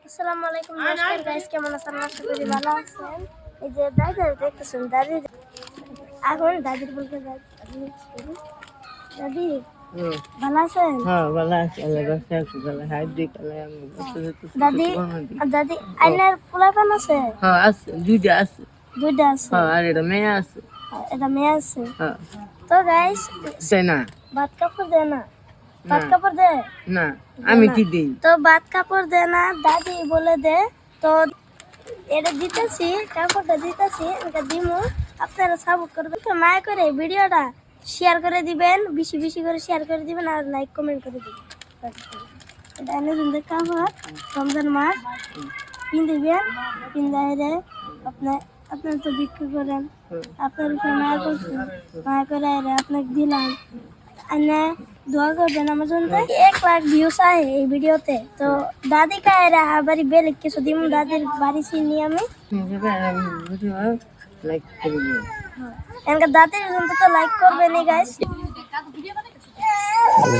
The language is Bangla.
আসসালামু আলাইকুম নমস্কার গাইস, কেমন আছেন? আশা করি ভালো আছেন। এই যে দাদি দেখতেছেন, দাদি এখন দাদির বলতে দাদি ভালো আছেন? হ্যাঁ ভালো আছে, আল্লাহ বাসায় আছে, ভালো হাত দিক আল্লাহ আমি দাদি দাদি আইনার পোলাপান আছে? হ্যাঁ আছে, দুইটা আছে। দুইটা আছে? হ্যাঁ, আর এটা মেয়ে আছে। এটা মেয়ে আছে? হ্যাঁ। তো গাইস তাই না? ভাত কাপড় দেয় না? ভাত কাপড় দেয় না? আমি কি দিই? তো ভাত কাপড় দেয় না, দাদি বলে দে। তো এটা দিতেছি, কাপড়টা দিতেছি, এটা দিমু, আপনারা সাপোর্ট করবেন। তো মায়া করে ভিডিওটা শেয়ার করে দিবেন, বেশি বেশি করে শেয়ার করে দিবেন, আর লাইক কমেন্ট করে দিবেন। এটা এনে সুন্দর কাপড়, রমজান মাস পিনদিবেন, পিন্দাইরে আপনার তো বিক্রি করেন, আপনার উপরে মায়া করছেন, মায়া করে আপনাকে দিলাম। এনে দোয়া করবেন আমার জন্য। 1 লাখ ভিউস আয় এই ভিডিওতে। তো দাদি কায়রা বাড়ি বেলে কিছু দিম, দাদির বাড়ি চিনি আমি। লাইক করে দিও। এনকা দাদির জন্য তো লাইক করবেনই গাইস।